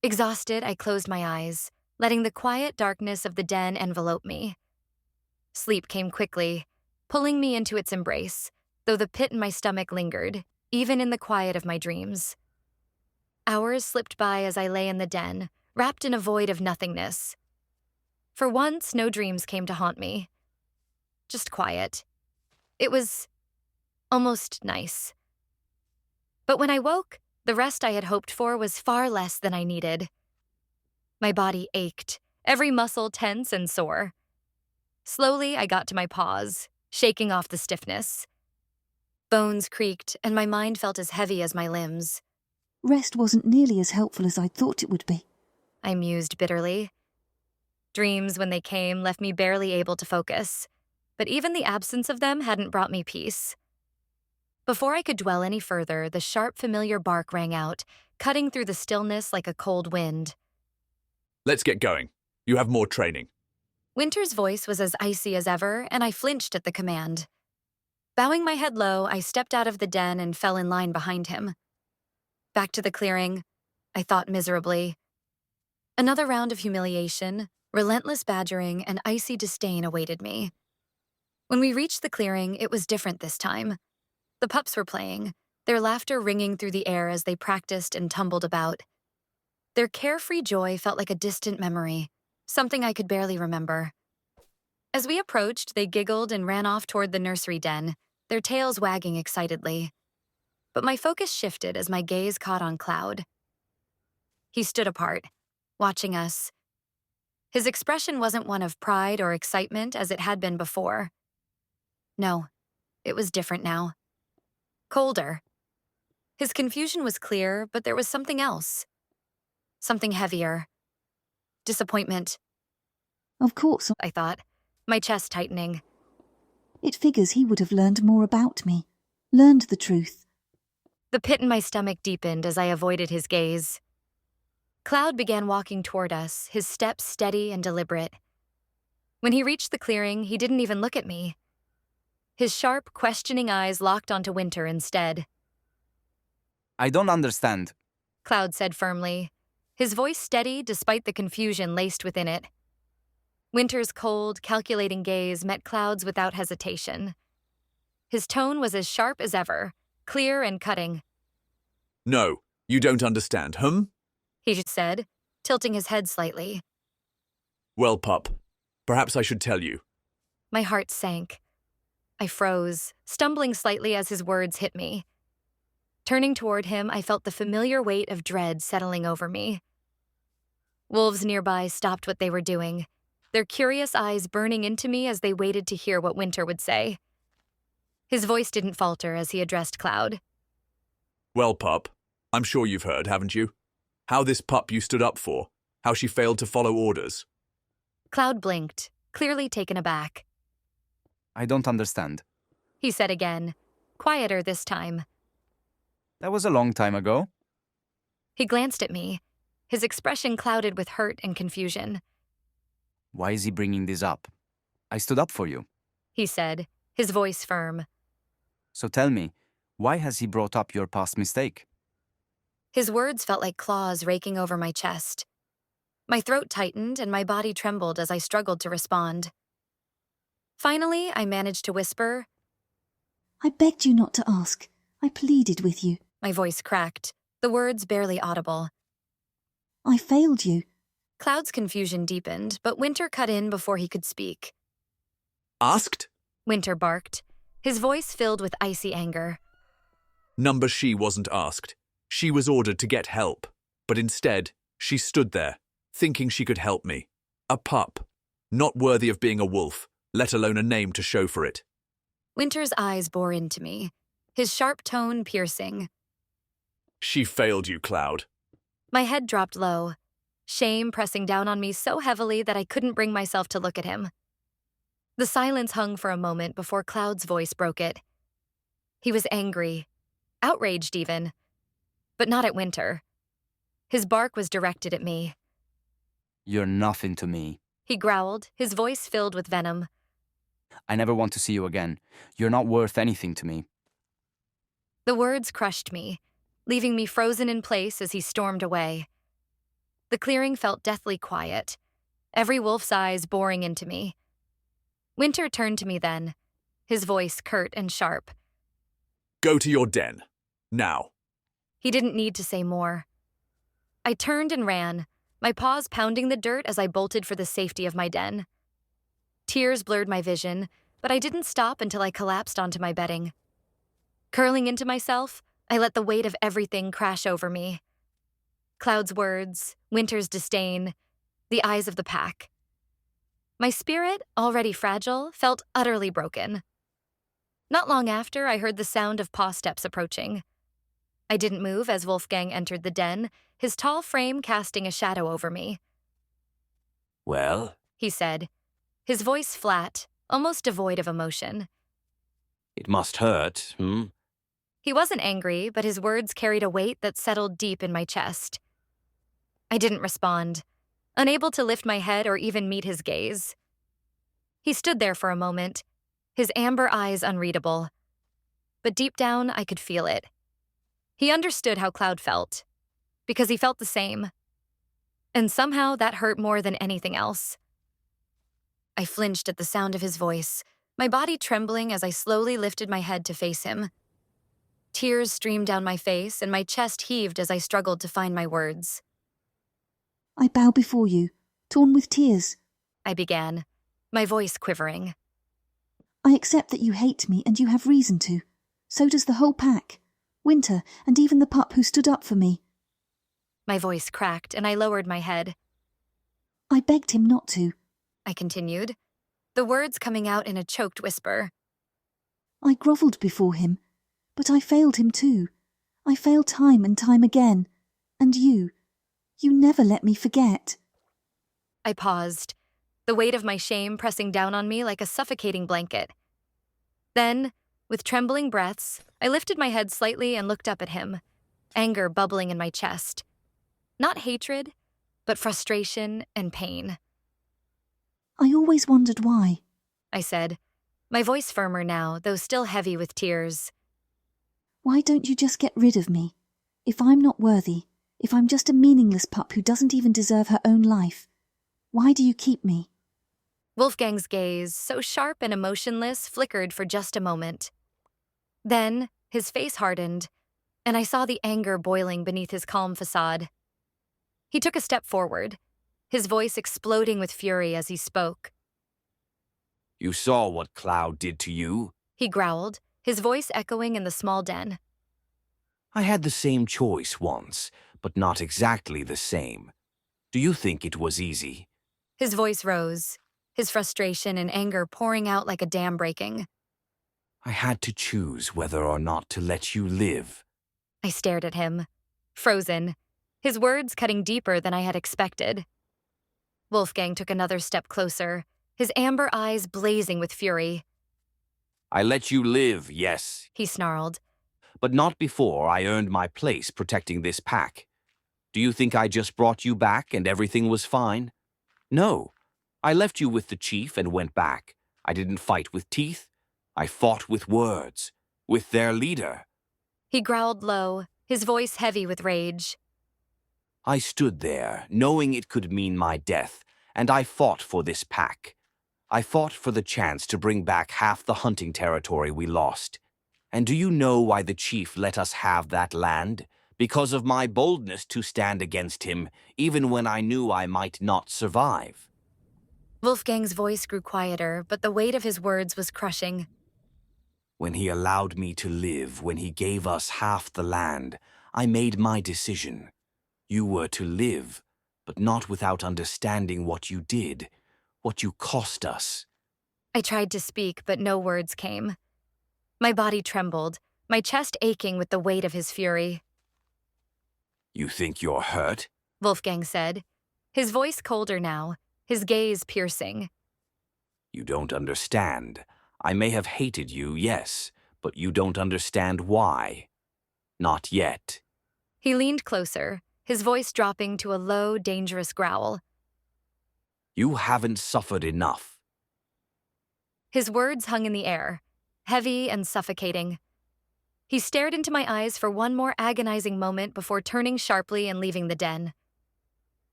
Exhausted, I closed my eyes, letting the quiet darkness of the den envelope me. Sleep came quickly, pulling me into its embrace, though the pit in my stomach lingered, even in the quiet of my dreams. Hours slipped by as I lay in the den, wrapped in a void of nothingness. For once, no dreams came to haunt me. Just quiet. It was almost nice. But when I woke, the rest I had hoped for was far less than I needed. My body ached, every muscle tense and sore. Slowly, I got to my paws, shaking off the stiffness. Bones creaked, and my mind felt as heavy as my limbs. Rest wasn't nearly as helpful as I'd thought it would be. I mused bitterly. Dreams, when they came, left me barely able to focus, but even the absence of them hadn't brought me peace. Before I could dwell any further, the sharp, familiar bark rang out, cutting through the stillness like a cold wind. Let's get going. You have more training. Winter's voice was as icy as ever, and I flinched at the command. Bowing my head low, I stepped out of the den and fell in line behind him. Back to the clearing, I thought miserably. Another round of humiliation, relentless badgering, and icy disdain awaited me. When we reached the clearing, it was different this time. The pups were playing, their laughter ringing through the air as they practiced and tumbled about. Their carefree joy felt like a distant memory, something I could barely remember. As we approached, they giggled and ran off toward the nursery den, their tails wagging excitedly. But my focus shifted as my gaze caught on Cloud. He stood apart, watching us. His expression wasn't one of pride or excitement as it had been before. No, it was different now. Colder. His confusion was clear, but there was something else. Something heavier. Disappointment, Of course, I thought, my chest tightening. it figures he would have learned more about me, learned the truth. The pit in my stomach deepened as I avoided his gaze. Cloud began walking toward us, his steps steady and deliberate. When he reached the clearing, he didn't even look at me. His sharp, questioning eyes locked onto Winter instead. I don't understand. Cloud said firmly, his voice steady despite the confusion laced within it. Winter's cold, calculating gaze met Cloud's without hesitation. His tone was as sharp as ever, clear and cutting. No, you don't understand, He said, tilting his head slightly. Well, pup, perhaps I should tell you. My heart sank. I froze, stumbling slightly as his words hit me. Turning toward him, I felt the familiar weight of dread settling over me. Wolves nearby stopped what they were doing, their curious eyes burning into me as they waited to hear what Winter would say. His voice didn't falter as he addressed Cloud. Well, pup, I'm sure you've heard, haven't you? How this pup you stood up for, how she failed to follow orders. Cloud blinked, clearly taken aback. I don't understand. He said again, quieter this time. That was a long time ago. He glanced at me, his expression clouded with hurt and confusion. Why is he bringing this up? I stood up for you. He said, his voice firm. So tell me, why has he brought up your past mistake? His words felt like claws raking over my chest. My throat tightened and my body trembled as I struggled to respond. Finally, I managed to whisper. I begged you not to ask. I pleaded with you. My voice cracked, the words barely audible. I failed you. Cloud's confusion deepened, but Winter cut in before he could speak. Asked? Winter barked, his voice filled with icy anger. Number she wasn't asked. She was ordered to get help, but instead, she stood there, thinking she could help me. A pup, not worthy of being a wolf, let alone a name to show for it. Winter's eyes bore into me, his sharp tone piercing. She failed you, Cloud. My head dropped low, shame pressing down on me so heavily that I couldn't bring myself to look at him. The silence hung for a moment before Cloud's voice broke it. He was angry, outraged even, but not at Winter. His bark was directed at me. You're nothing to me. He growled, his voice filled with venom. I never want to see you again. You're not worth anything to me. The words crushed me, leaving me frozen in place as he stormed away. The clearing felt deathly quiet, every wolf's eyes boring into me. Winter turned to me then, his voice curt and sharp. Go to your den. Now. He didn't need to say more. I turned and ran, my paws pounding the dirt as I bolted for the safety of my den. Tears blurred my vision, but I didn't stop until I collapsed onto my bedding. Curling into myself, I let the weight of everything crash over me. Cloud's words, Winter's disdain, the eyes of the pack. My spirit, already fragile, felt utterly broken. Not long after, I heard the sound of paw steps approaching. I didn't move as Wolfgang entered the den, his tall frame casting a shadow over me. Well? He said, his voice flat, almost devoid of emotion. It must hurt, He wasn't angry, but his words carried a weight that settled deep in my chest. I didn't respond, unable to lift my head or even meet his gaze. He stood there for a moment, his amber eyes unreadable. But deep down, I could feel it. He understood how Cloud felt, because he felt the same. And somehow that hurt more than anything else. I flinched at the sound of his voice, my body trembling as I slowly lifted my head to face him. Tears streamed down my face, and my chest heaved as I struggled to find my words. I bow before you, torn with tears. I began, my voice quivering. I accept that you hate me, and you have reason to. So does the whole pack. Winter, and even the pup who stood up for me. My voice cracked, and I lowered my head. I begged him not to. I continued, the words coming out in a choked whisper. I grovelled before him, but I failed him too. I failed time and time again. And you never let me forget. I paused, the weight of my shame pressing down on me like a suffocating blanket. Then, with trembling breaths, I lifted my head slightly and looked up at him, anger bubbling in my chest. Not hatred, but frustration and pain. I always wondered why. I said, my voice firmer now, though still heavy with tears. Why don't you just get rid of me? If I'm not worthy, if I'm just a meaningless pup who doesn't even deserve her own life, why do you keep me? Wolfgang's gaze, so sharp and emotionless, flickered for just a moment. Then, his face hardened, and I saw the anger boiling beneath his calm facade. He took a step forward, his voice exploding with fury as he spoke. You saw what Cloud did to you. He growled, his voice echoing in the small den. I had the same choice once, but not exactly the same. Do you think it was easy? His voice rose, his frustration and anger pouring out like a dam breaking. I had to choose whether or not to let you live. I stared at him, frozen, his words cutting deeper than I had expected. Wolfgang took another step closer, his amber eyes blazing with fury. I let you live, yes, He snarled. but not before I earned my place protecting this pack. Do you think I just brought you back and everything was fine? No. I left you with the chief and went back. I didn't fight with teeth. I fought with words, with their leader. He growled low, his voice heavy with rage. I stood there, knowing it could mean my death, and I fought for this pack. I fought for the chance to bring back half the hunting territory we lost. And do you know why the chief let us have that land? Because of my boldness to stand against him, even when I knew I might not survive. Wolfgang's voice grew quieter, but the weight of his words was crushing. When he allowed me to live, when he gave us half the land, I made my decision. You were to live, but not without understanding what you did, what you cost us. I tried to speak, but no words came. My body trembled, my chest aching with the weight of his fury. You think you're hurt? Wolfgang said, his voice colder now, his gaze piercing. You don't understand. I may have hated you, yes, but you don't understand why. Not yet. He leaned closer, his voice dropping to a low, dangerous growl. You haven't suffered enough. His words hung in the air, heavy and suffocating. He stared into my eyes for one more agonizing moment before turning sharply and leaving the den.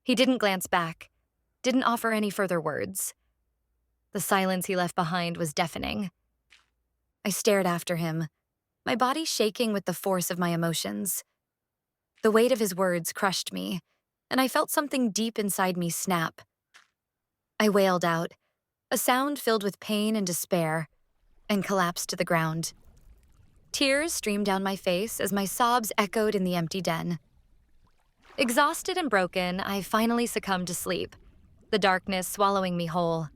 He didn't glance back, didn't offer any further words. The silence he left behind was deafening. I stared after him, my body shaking with the force of my emotions. The weight of his words crushed me, and I felt something deep inside me snap. I wailed out, a sound filled with pain and despair, and collapsed to the ground. Tears streamed down my face as my sobs echoed in the empty den. Exhausted and broken, I finally succumbed to sleep, the darkness swallowing me whole.